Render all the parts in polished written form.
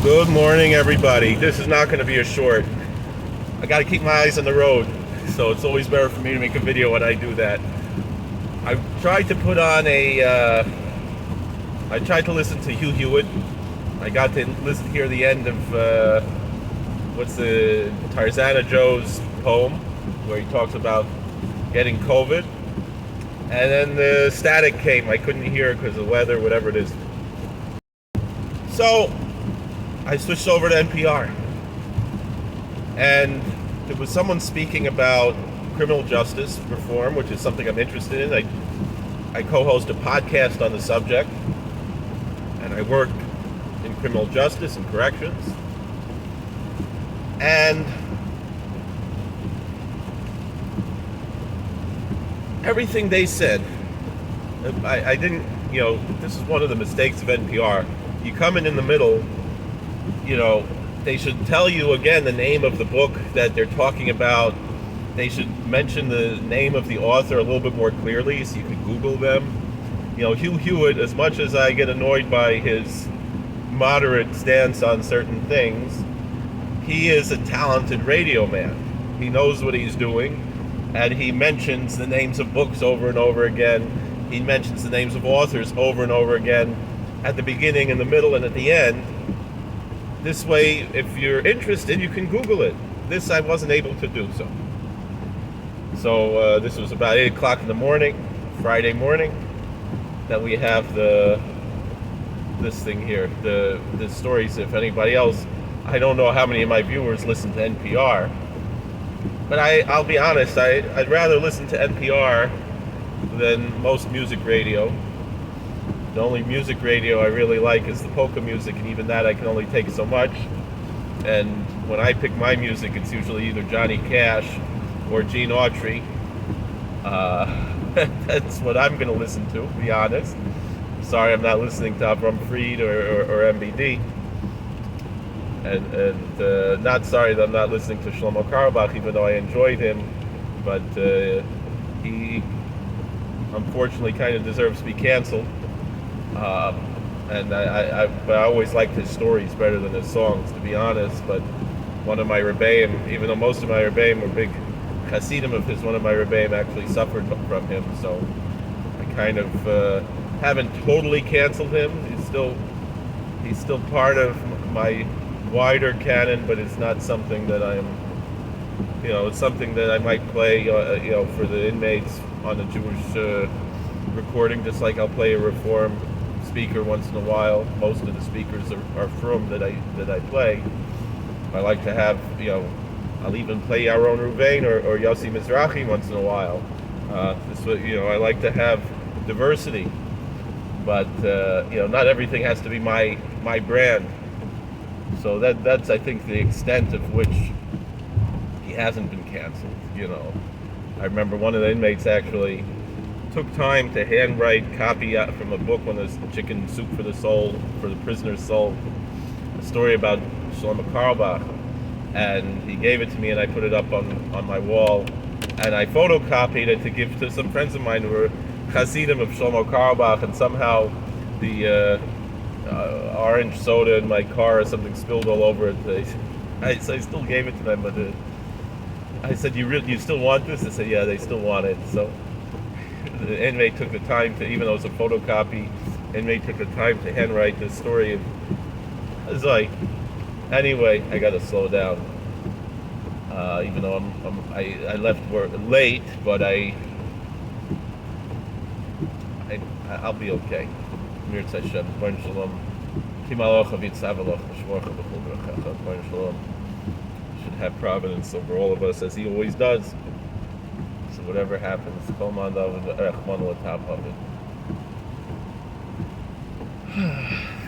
Good morning, everybody. This is not going to be a short. I got to keep my eyes on the road, so it's always better for me to make a video when I do that. I tried to put on I tried to listen to Hugh Hewitt. I got to listen here the end of what's the Tarzana Joe's poem, where he talks about getting COVID, and then the static came. I couldn't hear it because of the weather, whatever it is. So I switched over to NPR, and there was someone speaking about criminal justice reform, which is something I'm interested in. I co-host a podcast on the subject, and I work in criminal justice and corrections. And everything they said, I didn't, this is one of the mistakes of NPR. You come in the middle, they should tell you again the name of the book that they're talking about. They should mention the name of the author a little bit more clearly so you can Google them. Hugh Hewitt, as much as I get annoyed by his moderate stance on certain things, he is a talented radio man. He knows what he's doing, and he mentions the names of books over and over again. He mentions the names of authors over and over again at the beginning, in the middle, and at the end. This way, if you're interested, you can Google it. This I wasn't able to do so. So this was about 8 o'clock in the morning, Friday morning, that we have this thing here, the stories. If anybody else, I don't know how many of my viewers listen to NPR, but I'll be honest, I'd rather listen to NPR than most music radio. The only music radio I really like is the polka music, and even that I can only take so much. And when I pick my music, it's usually either Johnny Cash or Gene Autry. That's what I'm going to listen to be honest. Sorry I'm not listening to Avram Fried or MBD. And not sorry that I'm not listening to Shlomo Carlebach, even though I enjoyed him. But he unfortunately kind of deserves to be canceled. But I always liked his stories better than his songs, to be honest. But one of my Rebbeim, even though most of my Rebbeim were big Hasidim of his, one of my Rebbeim actually suffered from him. So I kind of haven't totally canceled him. He's still part of my wider canon, but it's not something that it's something that I might play, for the inmates on a Jewish recording, just like I'll play a Reform speaker once in a while. Most of the speakers are from that I play. I like to have, I'll even play Yaron Ruvain or Yossi Mizrahi once in a while. I like to have diversity, but not everything has to be my brand. So that's I think the extent of which he hasn't been canceled. I remember one of the inmates actually took time to handwrite copy from a book, when there's Chicken Soup for the Soul, for the prisoner's soul, a story about Shlomo Carlebach, and he gave it to me, and I put it up on my wall, and I photocopied it to give to some friends of mine who were Hasidim of Shlomo Carlebach, and somehow the orange soda in my car or something spilled all over it. I still gave it to them, but I said, you still want this? They said, yeah, they still want it. So the inmate took the time to, even though it's a photocopy, inmate took the time to handwrite this story. I was like, anyway, I got to slow down. Even though I left work late, but I'll be okay. Mir Hashem, Baruch Shalom. Kimalocha v'tzavalocha shmocha b'chol brachacha. Baruch Shalom. Should have providence over all of us, as He always does. So whatever happens, Kol Ma'adav Rachmanu L'Tav Havid.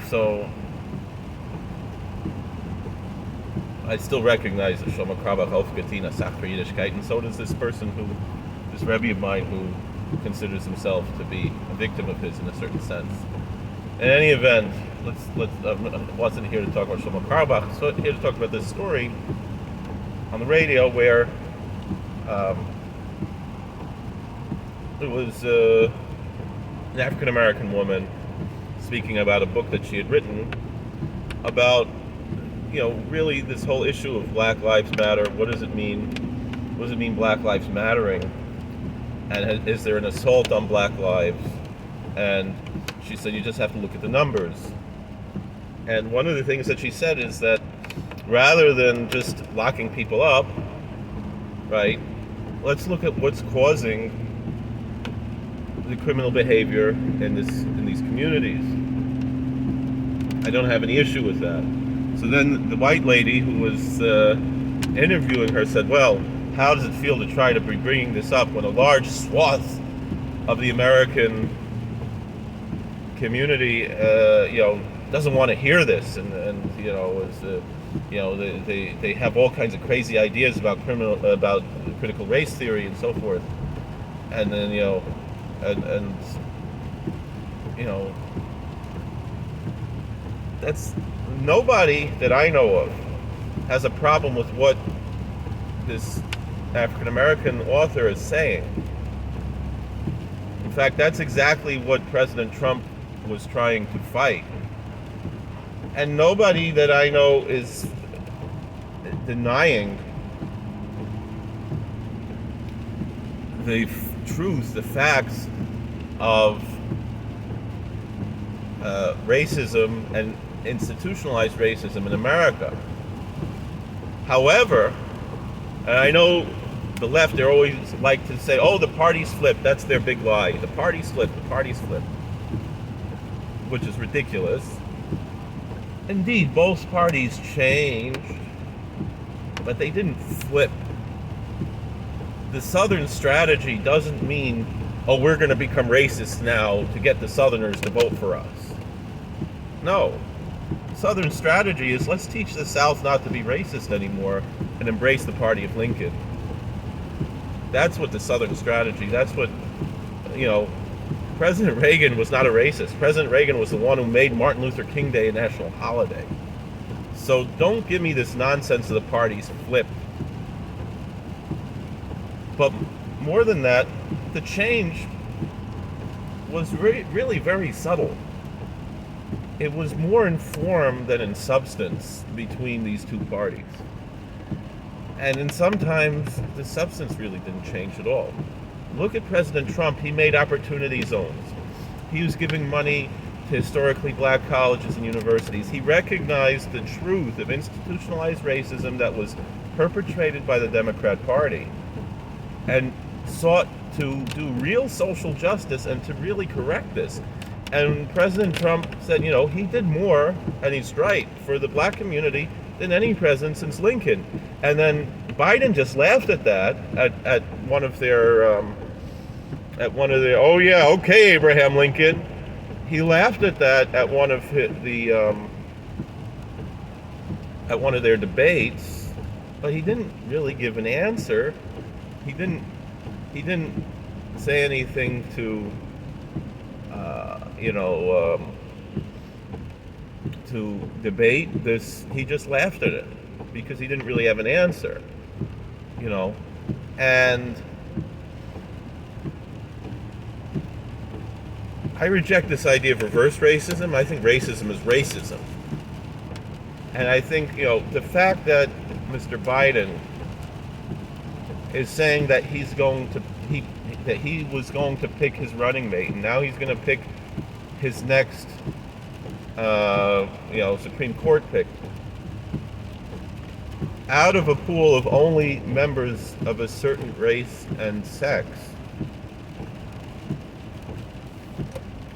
So I still recognize that Shlomo Carlebach Aufgetina Sach for Yiddishkeit, and so does this Rebbe of mine who considers himself to be a victim of his in a certain sense. In any event, I wasn't here to talk about Shlomo Carlebach. So here to talk about this story on the radio where it was an African American woman speaking about a book that she had written about really this whole issue of Black Lives Matter. What does it mean? What does it mean, Black Lives Mattering? And is there an assault on Black lives? And she said, you just have to look at the numbers. And one of the things that she said is that rather than just locking people up, right, let's look at what's causing the criminal behavior in these communities. I don't have any issue with that. So then the white lady who was interviewing her said, well, how does it feel to try to be bringing this up when a large swath of the American community, doesn't want to hear this, and they have all kinds of crazy ideas about critical race theory and so forth, and then that's nobody that I know of has a problem with what this African American author is saying. In fact, that's exactly what President Trump was trying to fight. And nobody that I know is denying the truth, the facts of racism and institutionalized racism in America. However, and I know the left, they always like to say, oh, the party's flipped. That's their big lie. The party's flipped. The party's flipped. Which is ridiculous. Indeed, both parties changed, but they didn't flip. The Southern strategy doesn't mean, oh, we're going to become racist now to get the Southerners to vote for us. No. Southern strategy is, let's teach the South not to be racist anymore and embrace the party of Lincoln. That's what the Southern strategy, that's what, President Reagan was not a racist. President Reagan was the one who made Martin Luther King Day a national holiday. So don't give me this nonsense of the parties flipped. But more than that, the change was really very subtle. It was more in form than in substance between these two parties. And sometimes the substance really didn't change at all. Look at President Trump. He made opportunity zones. He was giving money to historically black colleges and universities. He recognized the truth of institutionalized racism that was perpetrated by the Democrat Party and sought to do real social justice and to really correct this. And President Trump said, he did more, and he's right, for the black community than any president since Lincoln. And then Biden just laughed at that at one of their oh yeah, okay, Abraham Lincoln. He laughed at that at one of their debates, but he didn't really give an answer. He didn't say anything to to debate this. He just laughed at it because he didn't really have an answer, and I reject this idea of reverse racism. I think racism is racism. And I think, the fact that Mr. Biden is saying that he was going to pick his running mate, and now he's going to pick his next Supreme Court pick out of a pool of only members of a certain race and sex,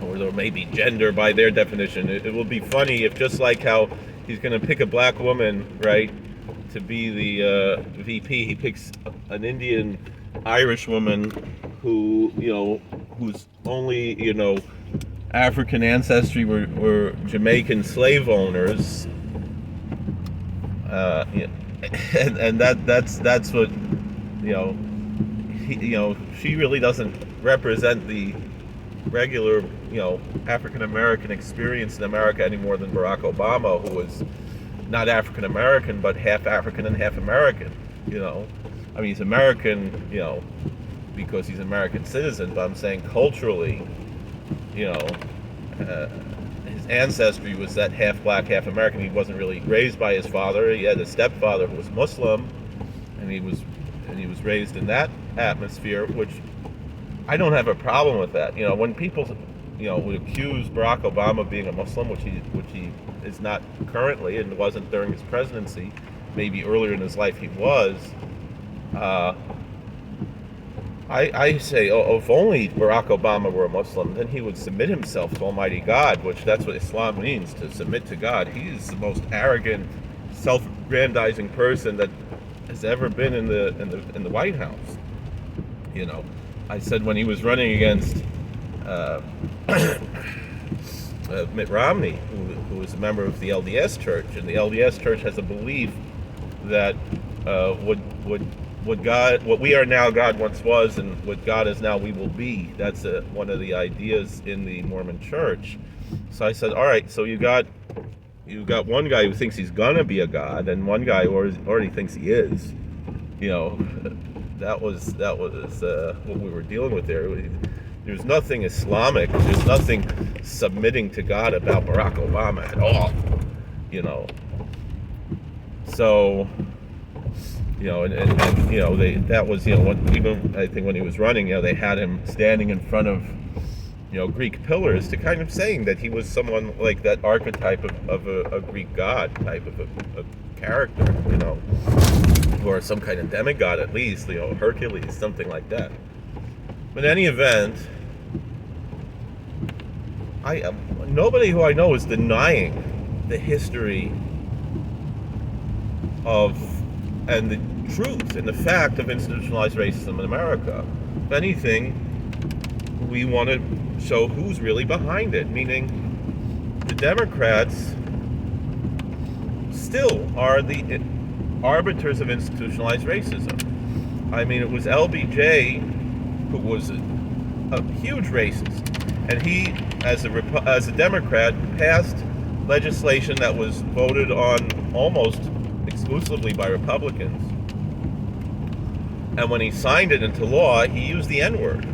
or maybe gender by their definition. It will be funny if, just like how he's going to pick a black woman, right, to be the VP, he picks an Indian Irish woman whose only, African ancestry were Jamaican slave owners. And that's what, she really doesn't represent the regular, African American experience in America any more than Barack Obama, who was not African American but half African and half American. He's American, because he's an American citizen, but I'm saying culturally, his ancestry was that half black, half American. He wasn't really raised by his father. He had a stepfather who was Muslim, and he was raised in that atmosphere, which I don't have a problem with that. When people, would accuse Barack Obama of being a Muslim, which he is not currently, and wasn't during his presidency. Maybe earlier in his life he was. I say, if only Barack Obama were a Muslim, then he would submit himself to Almighty God, which that's what Islam means, to submit to God. He is the most arrogant, self-aggrandizing person that has ever been in the White House. I said when he was running against Mitt Romney, who was a member of the LDS Church, and the LDS Church has a belief that what we are now God once was, and what God is now we will be. That's one of the ideas in the Mormon Church. So I said, all right, so you got one guy who thinks he's gonna be a god, and one guy who already thinks he is. That was what we were dealing with there. There's nothing Islamic, there's nothing submitting to God about Barack Obama at all. So, that was, even I think when he was running, they had him standing in front of, Greek pillars to kind of saying that he was someone like that archetype of a Greek god type of a character, or some kind of demigod at least, Hercules, something like that. But in any event, nobody who I know is denying the history of and the truth and the fact of institutionalized racism in America. If anything, we want to show who's really behind it, meaning the Democrats still are the arbiters of institutionalized racism. I mean, it was LBJ who was a huge racist, and he, as a Democrat, passed legislation that was voted on almost exclusively by Republicans. And when he signed it into law, he used the N-word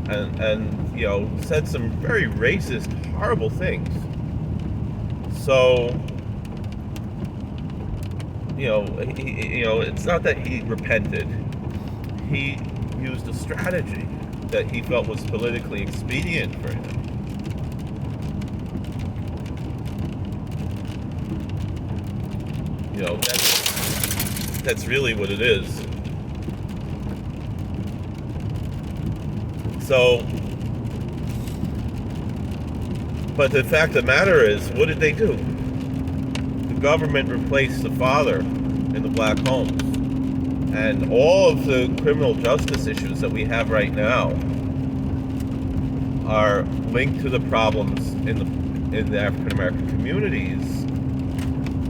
and said some very racist, horrible things. So, it's not that he repented. He used a strategy that he felt was politically expedient for him. That's really what it is. So, but the fact of the matter is, what did they do? The government replaced the father in the black homes. And all of the criminal justice issues that we have right now are linked to the problems in the African American communities.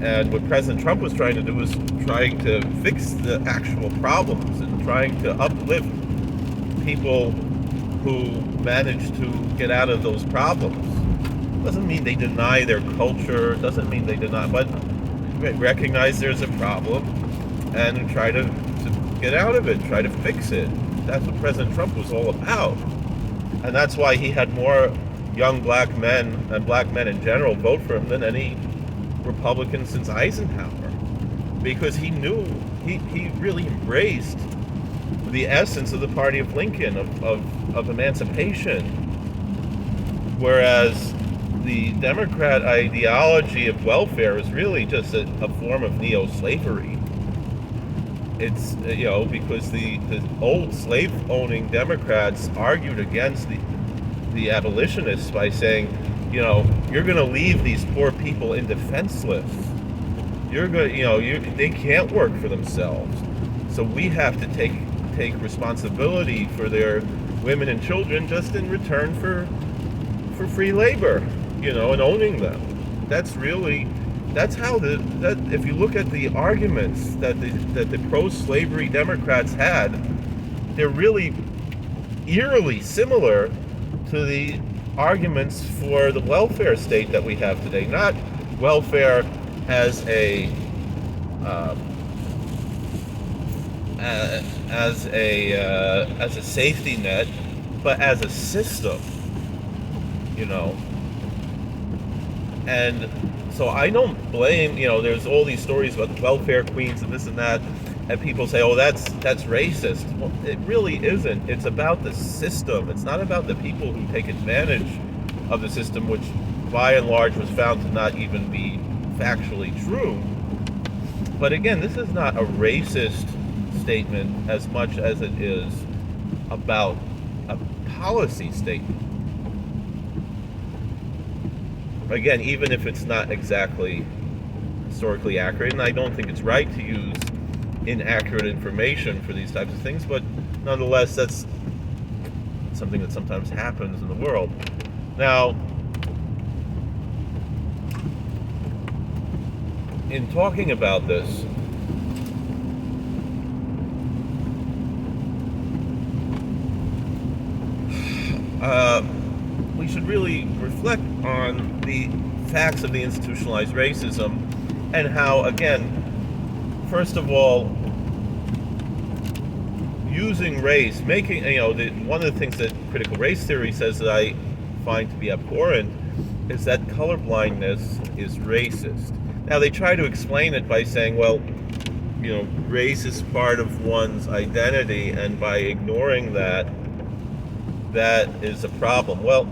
And what President Trump was trying to do was trying to fix the actual problems and trying to uplift people who managed to get out of those problems. Doesn't mean they deny their culture, doesn't mean they deny, but recognize there's a problem and try to get out of it, try to fix it. That's what President Trump was all about. And that's why he had more young black men and black men in general vote for him than any Republican since Eisenhower. Because he knew, he really embraced the essence of the party of Lincoln, of emancipation. Whereas the Democrat ideology of welfare is really just a form of neo-slavery. It's, because the old slave-owning Democrats argued against the abolitionists by saying, you're going to leave these poor people indefenseless. You're going, they can't work for themselves. So we have to take responsibility for their women and children just in return for free labor, and owning them. That's how if you look at the arguments that the pro-slavery Democrats had, they're really eerily similar to the arguments for the welfare state that we have today. Not welfare as a safety net, but as a system. And so I don't blame, there's all these stories about the welfare queens and this and that, and people say, oh, that's racist. Well, it really isn't. It's about the system. It's not about the people who take advantage of the system, which by and large was found to not even be factually true. But again, this is not a racist statement as much as it is about a policy statement. Again, even if it's not exactly historically accurate, and I don't think it's right to use inaccurate information for these types of things, but nonetheless, that's something that sometimes happens in the world. Now, in talking about this, we should really reflect on the facts of the institutionalized racism and how, again, first of all, using race, making, one of the things that critical race theory says that I find to be abhorrent is that colorblindness is racist. Now, they try to explain it by saying, well, race is part of one's identity, and by ignoring that is a problem. Well,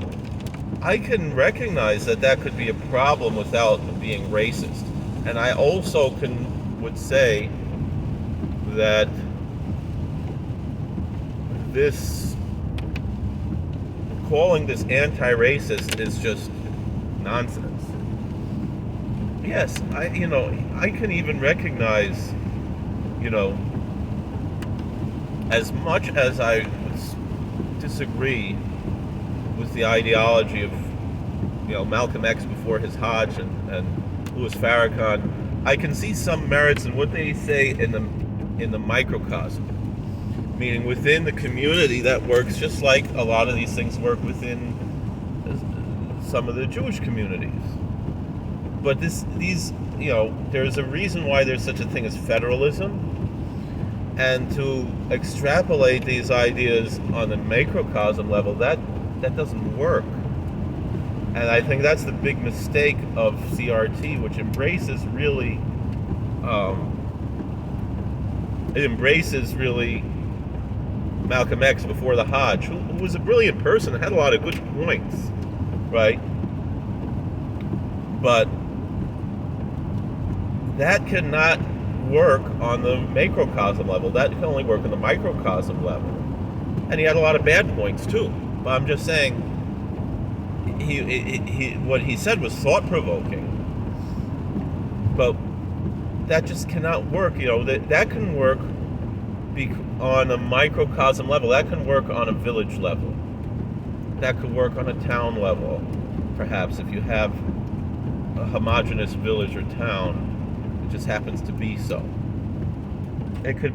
I can recognize that could be a problem without being racist. And I also would say that calling this anti-racist is just nonsense. Yes, I can even recognize, as much as I disagree with the ideology of Malcolm X before his Hodge and Louis Farrakhan, I can see some merits in what they say in the microcosm, meaning within the community that works just like a lot of these things work within some of the Jewish communities. But there's a reason why there's such a thing as federalism. And to extrapolate these ideas on a macrocosm level, that doesn't work. And I think that's the big mistake of CRT, which embraces really Malcolm X before the Hodge, who was a brilliant person and had a lot of good points, right? But that cannot work on the macrocosm level. That can only work on the microcosm level. And he had a lot of bad points too. But I'm just saying, what he said was thought-provoking. But that just cannot work. That can work on a microcosm level. That can work on a village level. That could work on a town level, perhaps, if you have a homogeneous village or town. Just happens to be so. It could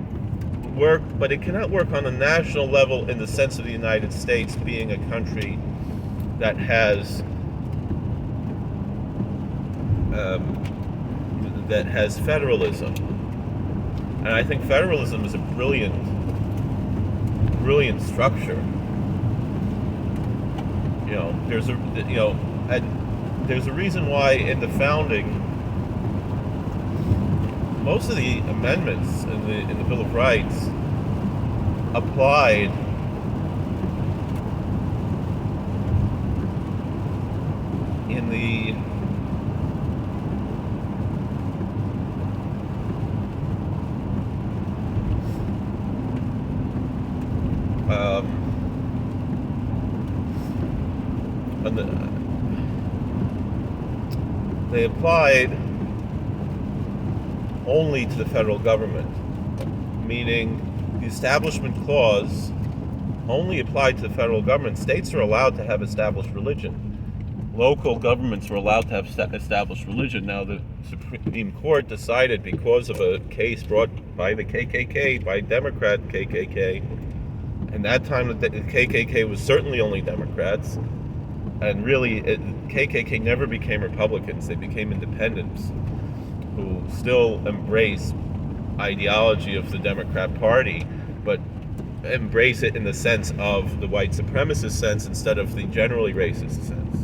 work, but it cannot work on a national level in the sense of the United States being a country that has federalism. And I think federalism is a brilliant structure. There's a reason why in the founding, most of the amendments in the Bill of Rights applied in the they applied only to the federal government, meaning the Establishment Clause only applied to the federal government. States are allowed to have established religion. Local governments were allowed to have established religion. Now, the Supreme Court decided, because of a case brought by the KKK, by Democrat KKK, and that time the KKK was certainly only Democrats, and really KKK never became Republicans. They became independents who still embrace ideology of the Democrat Party, but embrace it in the sense of the white supremacist sense instead of the generally racist sense.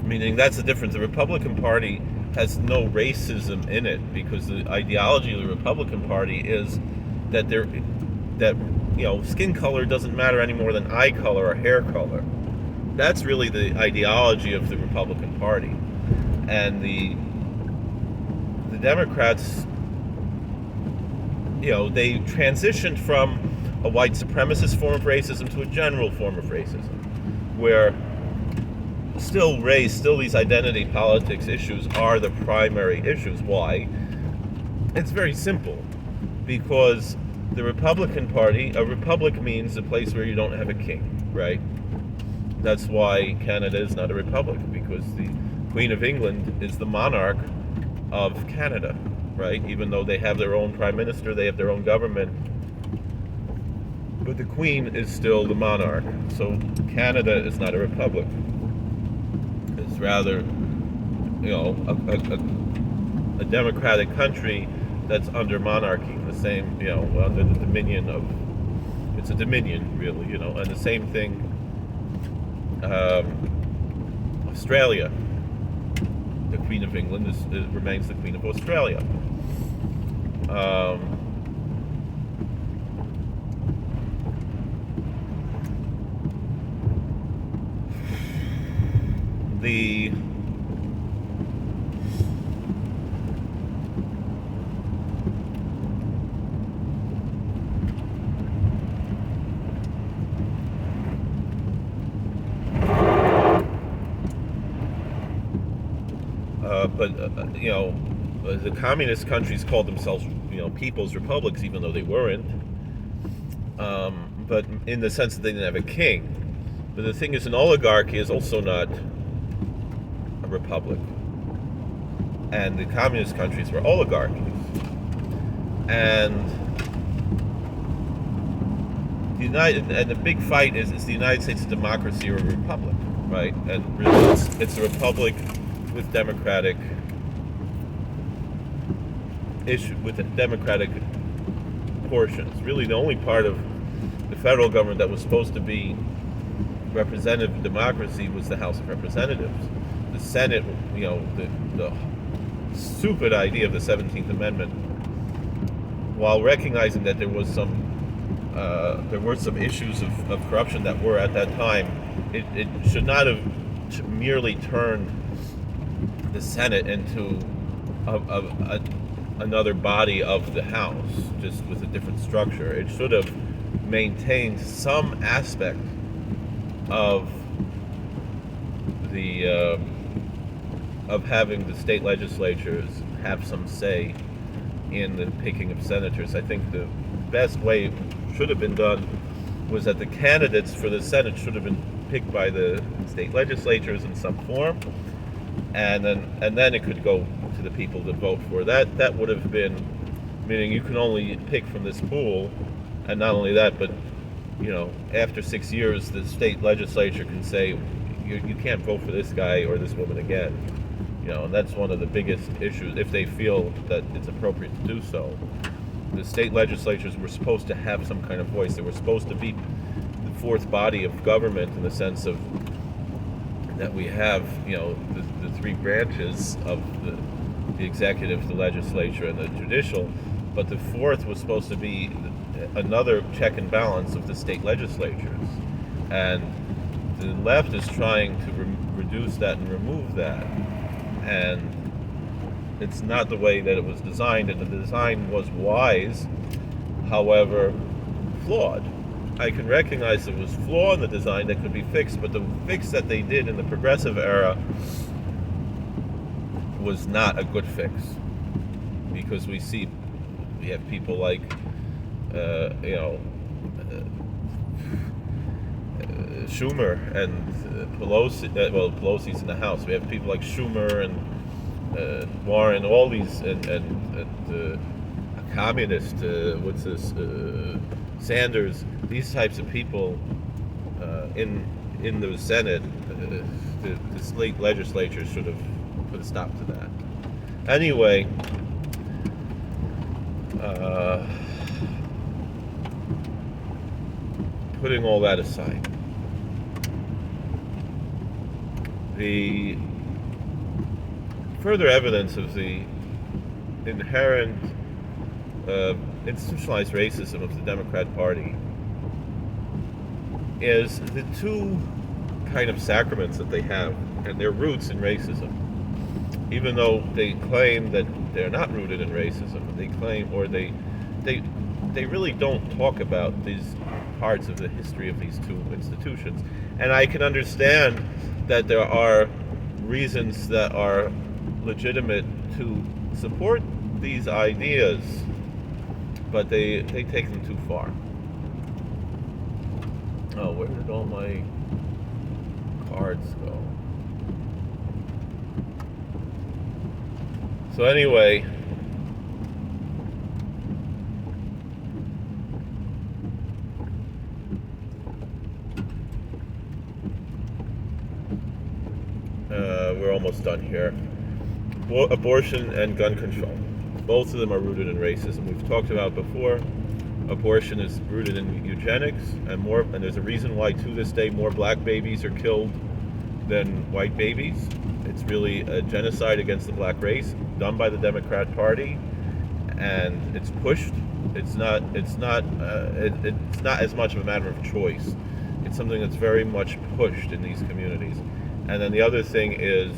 Meaning that's the difference. The Republican Party has no racism in it because the ideology of the Republican Party is that skin color doesn't matter any more than eye color or hair color. That's really the ideology of the Republican Party. And the Democrats, they transitioned from a white supremacist form of racism to a general form of racism, where still these identity politics issues are the primary issues. Why? It's very simple. Because the Republican Party, a republic means a place where you don't have a king, right? That's why Canada is not a republic, because the Queen of England is the monarch of Canada, right? Even though they have their own prime minister, they have their own government, but the Queen is still the monarch. So Canada is not a republic. It's rather, a democratic country that's under monarchy, the same, under the dominion of, it's a dominion, really, and the same thing, Australia. The Queen of England remains the Queen of Australia. The the communist countries called themselves, people's republics, even though they weren't. But in the sense that they didn't have a king. But the thing is, an oligarchy is also not a republic. And the communist countries were oligarchies. And the big fight is the United States a democracy or a republic, right? And really, it's a republic with democratic portions. Really, the only part of the federal government that was supposed to be representative democracy was the House of Representatives. The Senate, the stupid idea of the 17th Amendment, while recognizing that there were some issues of corruption that were at that time, it should not have merely turned the Senate into another body of the House, just with a different structure. It should have maintained some aspect of of having the state legislatures have some say in the picking of senators. I think the best way it should have been done was that the candidates for the Senate should have been picked by the state legislatures in some form, and then it could go to the people to vote for. That would have been, meaning you can only pick from this pool, and not only that, but after 6 years, the state legislature can say you can't vote for this guy or this woman again. And that's one of the biggest issues, if they feel that it's appropriate to do so. The state legislatures were supposed to have some kind of voice. They were supposed to be the fourth body of government, in the sense of that we have, the three branches of the executive, the legislature, and the judicial, but the fourth was supposed to be another check and balance of the state legislatures. And the left is trying to reduce that and remove that. And it's not the way that it was designed, and the design was wise, however flawed. I can recognize it was flaw in the design that could be fixed, but the fix that they did in the progressive era was not a good fix, because we have people like Schumer and Pelosi. Pelosi's in the House. We have people like Schumer and Warren, all these, and a communist. Sanders. These types of people in the Senate. The state legislature should have put a stop to that. Anyway. Putting all that aside, the further evidence of the inherent institutionalized racism of the Democrat Party is the two kind of sacraments that they have, and their roots in racism. Even though they claim that they're not rooted in racism, they claim, or they really don't talk about these parts of the history of these two institutions. And I can understand that there are reasons that are legitimate to support these ideas, but they take them too far. Oh, where did all my cards go? So anyway, we're almost done here. Abortion and gun control. Both of them are rooted in racism. We've talked about before. Abortion is rooted in eugenics, and there's a reason why to this day more black babies are killed than white babies. It's really a genocide against the black race done by the Democrat Party, and it's pushed. It's not as much of a matter of choice. It's something that's very much pushed in these communities. And then the other thing is